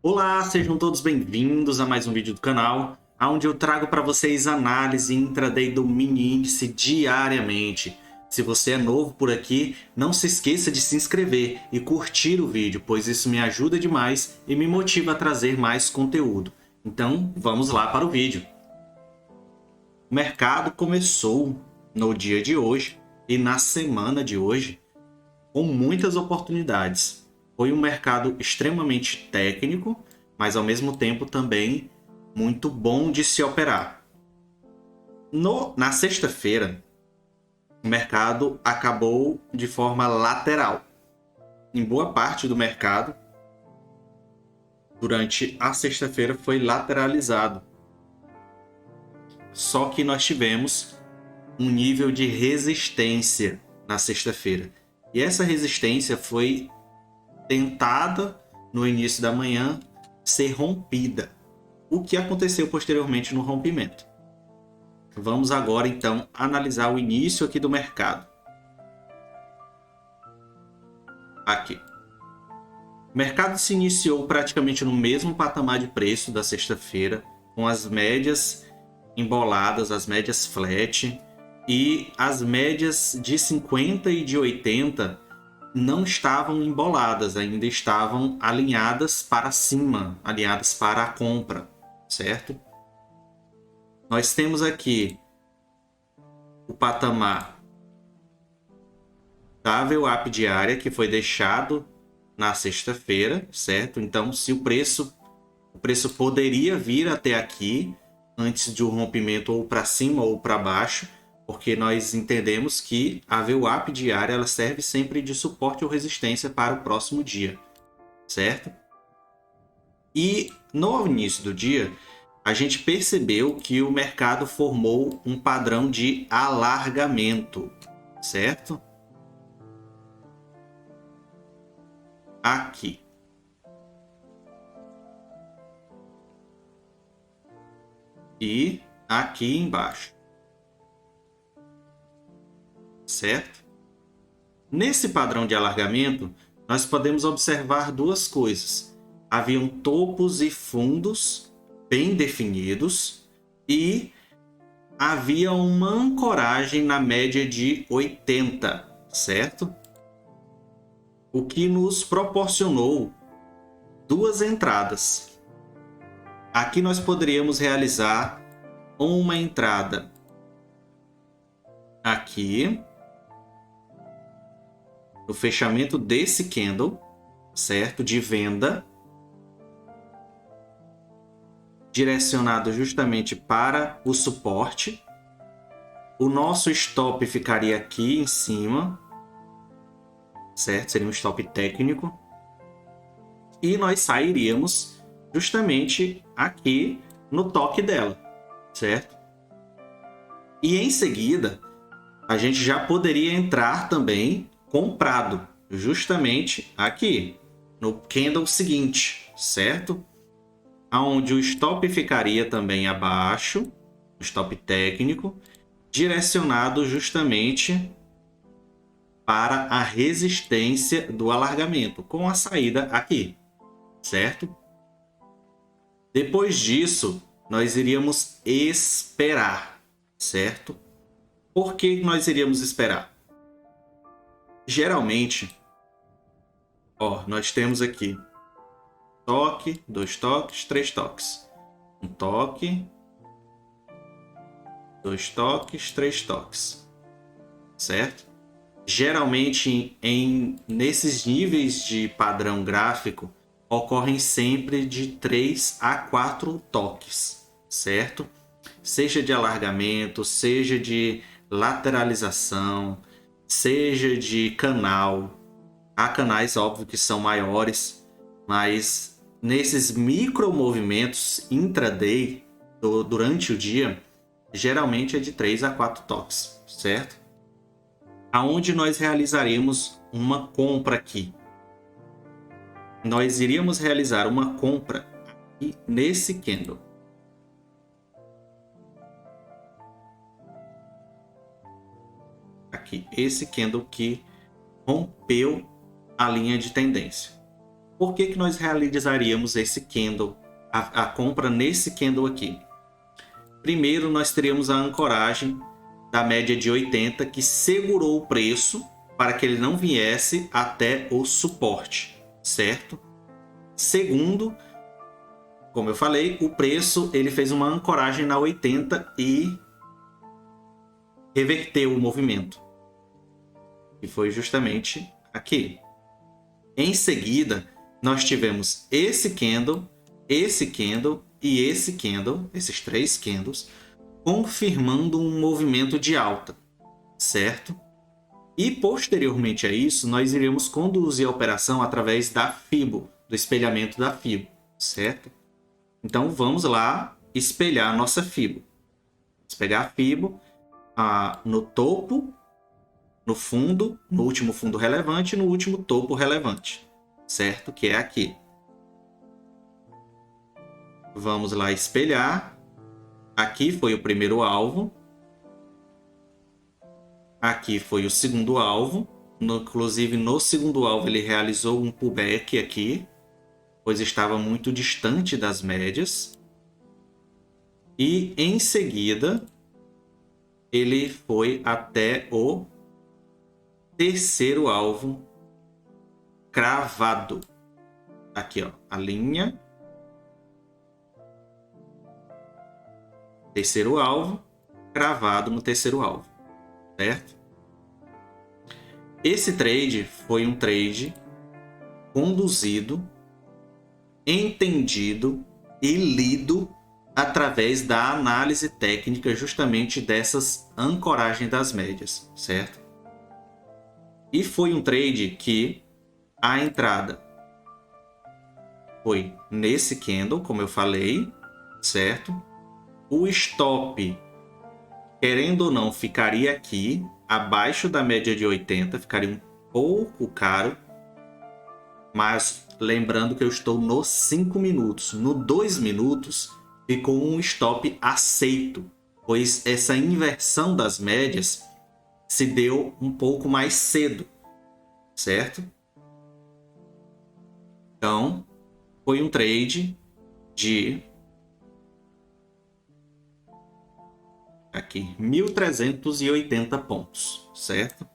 Olá, sejam todos bem-vindos a mais um vídeo do canal, onde eu trago para vocês análise intraday do mini índice diariamente. Se você é novo por aqui, não se esqueça de se inscrever e curtir o vídeo, pois isso me ajuda demais e me motiva a trazer mais conteúdo. Então, vamos lá para o vídeo. O mercado começou no dia de hoje e na semana de hoje com muitas oportunidades. Foi um mercado extremamente técnico, mas ao mesmo tempo também muito bom de se operar. Na sexta-feira, o mercado acabou de forma lateral. Em boa parte do mercado, durante a sexta-feira, foi lateralizado. Só que nós tivemos um nível de resistência na sexta-feira. E essa resistência foi tentada no início da manhã ser rompida. O que aconteceu posteriormente no rompimento? Vamos agora então analisar o início aqui do mercado. Aqui. O mercado se iniciou praticamente no mesmo patamar de preço da sexta-feira, com as médias emboladas, as médias flat, e as médias de 50 e de 80 não estavam emboladas, ainda estavam alinhadas para cima, alinhadas para a compra, certo? Nós temos aqui o patamar da VWAP diária, que foi deixado na sexta-feira, certo? Então, se o preço poderia vir até aqui antes de um rompimento ou para cima ou para baixo, porque nós entendemos que a VWAP diária ela serve sempre de suporte ou resistência para o próximo dia, certo? E no início do dia, a gente percebeu que o mercado formou um padrão de alargamento, certo? Aqui. E aqui embaixo. Certo? Nesse padrão de alargamento, nós podemos observar duas coisas. Haviam topos e fundos bem definidos e havia uma ancoragem na média de 80, certo? O que nos proporcionou duas entradas. Aqui nós poderíamos realizar uma entrada aqui, no fechamento desse candle, certo? De venda, direcionado justamente para o suporte. O nosso stop ficaria aqui em cima, certo? Seria um stop técnico. E nós sairíamos justamente aqui no toque dela, certo? E em seguida, a gente já poderia entrar também comprado, justamente aqui, no candle seguinte, certo? Onde o stop ficaria também abaixo, o stop técnico, direcionado justamente para a resistência do alargamento, com a saída aqui, certo? Depois disso, nós iríamos esperar, certo? Por que nós iríamos esperar? Geralmente, nós temos aqui toque, 2 toques, 3 toques. Um toque, 2 toques, 3 toques. Certo? Geralmente, nesses níveis de padrão gráfico, ocorrem sempre de 3 a 4 toques, certo? Seja de alargamento, seja de lateralização, seja de canal. Há canais, óbvio, que são maiores, mas nesses micro movimentos intraday durante o dia, geralmente é de 3 a 4 toques, certo? Aonde nós realizaremos uma compra aqui. Nós iríamos realizar uma compra aqui nesse candle. Aqui, esse candle que rompeu a linha de tendência, Por que que nós realizaríamos esse candle, a compra nesse candle aqui? Primeiro, nós teríamos a ancoragem da média de 80 que segurou o preço para que ele não viesse até o suporte, certo? Segundo, como eu falei, o preço ele fez uma ancoragem na 80 e reverteu o movimento. E foi justamente aqui. Em seguida, nós tivemos esse candle e esse candle, esses 3 candles, confirmando um movimento de alta, certo? E posteriormente a isso, nós iríamos conduzir a operação através da FIBO, do espelhamento da FIBO, certo? Então vamos lá espelhar a nossa FIBO. Espelhar a FIBO no topo, no fundo, no último fundo relevante e no último topo relevante, certo? Que é aqui. Vamos lá espelhar. Aqui foi o primeiro alvo. Aqui foi o segundo alvo. Inclusive, no segundo alvo, ele realizou um pullback aqui, pois estava muito distante das médias. E, em seguida, ele foi até o terceiro alvo cravado. Aqui, ó, a linha. Terceiro alvo, cravado no terceiro alvo, certo? Esse trade foi um trade conduzido, entendido e lido através da análise técnica justamente dessas ancoragens das médias, certo? E foi um trade que a entrada foi nesse candle, como eu falei, certo? O stop, querendo ou não, ficaria aqui, abaixo da média de 80, ficaria um pouco caro. Mas lembrando que eu estou nos 5 minutos. No 2 minutos, ficou um stop aceito, pois essa inversão das médias se deu um pouco mais cedo, certo? Então, foi um trade de... aqui, 1.380 pontos, certo?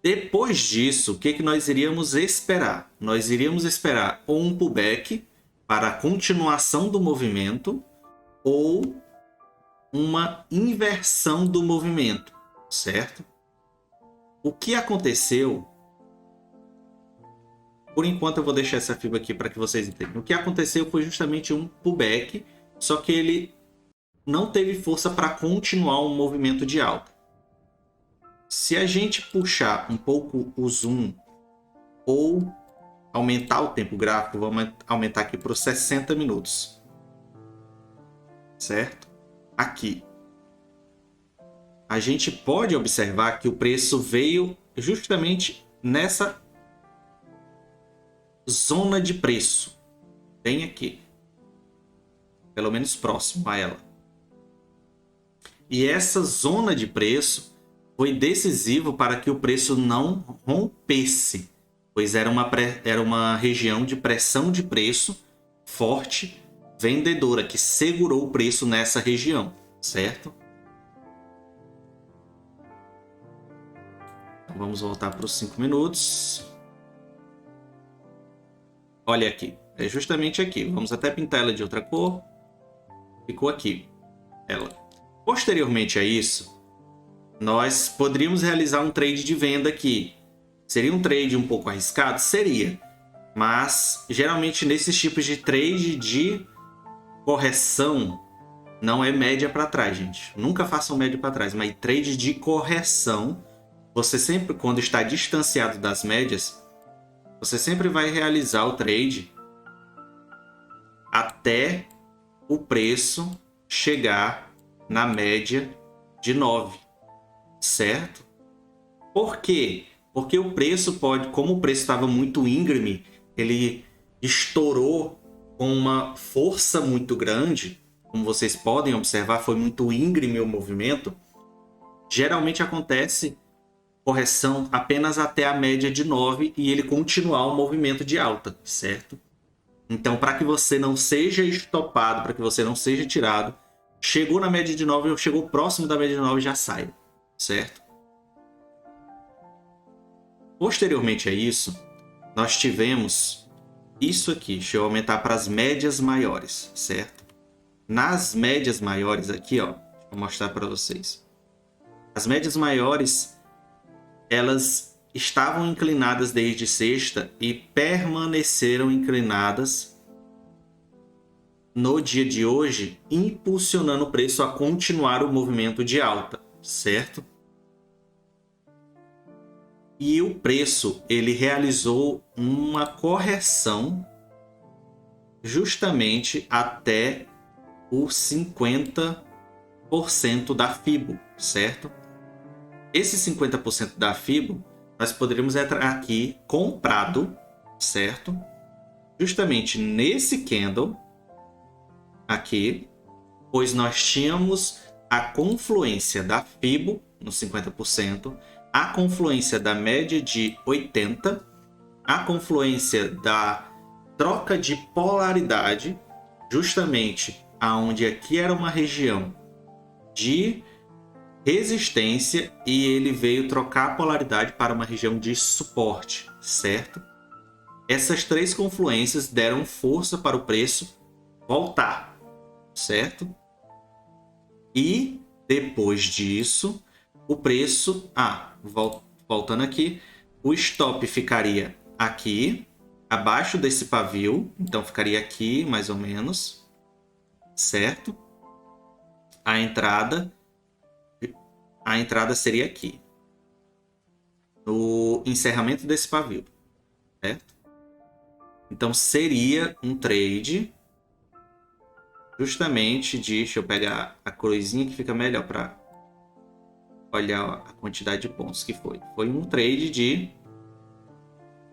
Depois disso, o que que nós iríamos esperar? Nós iríamos esperar ou um pullback para a continuação do movimento ou uma inversão do movimento, certo? O que aconteceu... Por enquanto eu vou deixar essa fibra aqui para que vocês entendam. O que aconteceu foi justamente um pullback, só que ele não teve força para continuar um movimento de alta. Se a gente puxar um pouco o zoom ou aumentar o tempo gráfico, vamos aumentar aqui para os 60 minutos. Certo? Aqui. A gente pode observar que o preço veio justamente nessa zona de preço. Bem aqui. Pelo menos próximo a ela. E essa zona de preço foi decisivo para que o preço não rompesse, pois era uma região de pressão de preço forte, vendedora, que segurou o preço nessa região, certo? Então vamos voltar para os 5 minutos. Olha aqui, é justamente aqui. Vamos até pintar ela de outra cor. Ficou aqui, ela. Posteriormente a isso, nós poderíamos realizar um trade de venda aqui. Seria um trade um pouco arriscado? Seria. Mas, geralmente, nesses tipos de trade de correção, não é média para trás, gente. Nunca façam média para trás. Mas trade de correção, você sempre, quando está distanciado das médias, você sempre vai realizar o trade até o preço chegar na média de 9, certo? Por quê? Porque o preço pode, como o preço estava muito íngreme, ele estourou com uma força muito grande, como vocês podem observar, foi muito íngreme o movimento. Geralmente acontece correção apenas até a média de 9 e ele continuar o movimento de alta, certo? Então, para que você não seja estopado, para que você não seja tirado, chegou na média de 9 ou chegou próximo da média de 9, já sai, certo? Posteriormente a isso, nós tivemos isso aqui. Deixa eu aumentar para as médias maiores, certo? Nas médias maiores aqui, ó, deixa eu mostrar para vocês. As médias maiores, elas estavam inclinadas desde sexta e permaneceram inclinadas no dia de hoje, impulsionando o preço a continuar o movimento de alta, certo? E o preço, ele realizou uma correção justamente até os 50% da FIBO, certo? Esse 50% da FIBO, nós poderíamos entrar aqui comprado, certo? Justamente nesse candle aqui, pois nós tínhamos a confluência da FIBO no 50%, a confluência da média de 80%, a confluência da troca de polaridade, justamente aonde aqui era uma região de resistência e ele veio trocar a polaridade para uma região de suporte, certo? Essas três confluências deram força para o preço voltar, certo? E depois disso, o preço, voltando aqui, o stop ficaria aqui, abaixo desse pavio, então ficaria aqui mais ou menos, certo? A entrada seria aqui, no encerramento desse pavio, certo? Então seria um trade justamente de, deixa eu pegar a cruzinha que fica melhor para olhar a quantidade de pontos que foi. Foi um trade de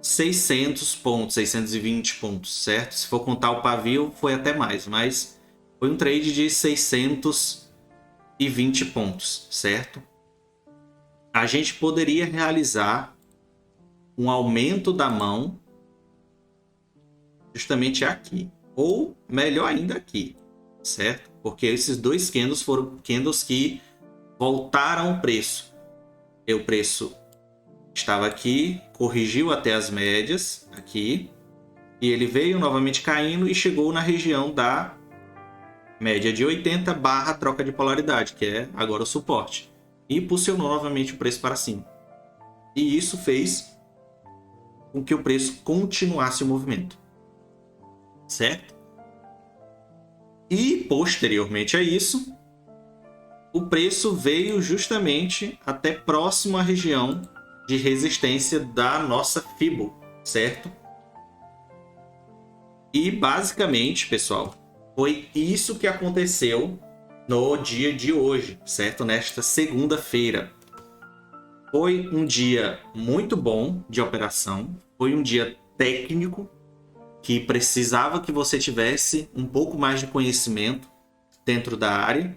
600 pontos, 620 pontos, certo? Se for contar o pavio, foi até mais, mas foi um trade de 620 pontos, certo? A gente poderia realizar um aumento da mão justamente aqui, ou melhor ainda aqui, certo? Porque esses dois candles foram candles que voltaram o preço. E o preço estava aqui, corrigiu até as médias aqui, e ele veio novamente caindo e chegou na região da média de 80 barra troca de polaridade, que é agora o suporte, e impulsionou novamente o preço para cima. E isso fez com que o preço continuasse o movimento, certo? E posteriormente a isso, o preço veio justamente até próximo à região de resistência da nossa FIBO, certo? E basicamente, pessoal, foi isso que aconteceu no dia de hoje, certo? Nesta segunda-feira. Foi um dia muito bom de operação, foi um dia técnico que precisava que você tivesse um pouco mais de conhecimento dentro da área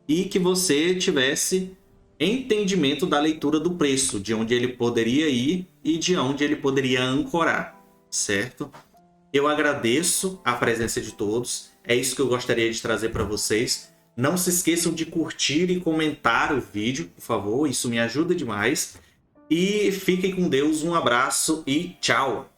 e que você tivesse entendimento da leitura do preço, de onde ele poderia ir e de onde ele poderia ancorar, certo? Eu agradeço a presença de todos, é isso que eu gostaria de trazer para vocês. Não se esqueçam de curtir e comentar o vídeo, por favor, isso me ajuda demais. E fiquem com Deus, um abraço e tchau!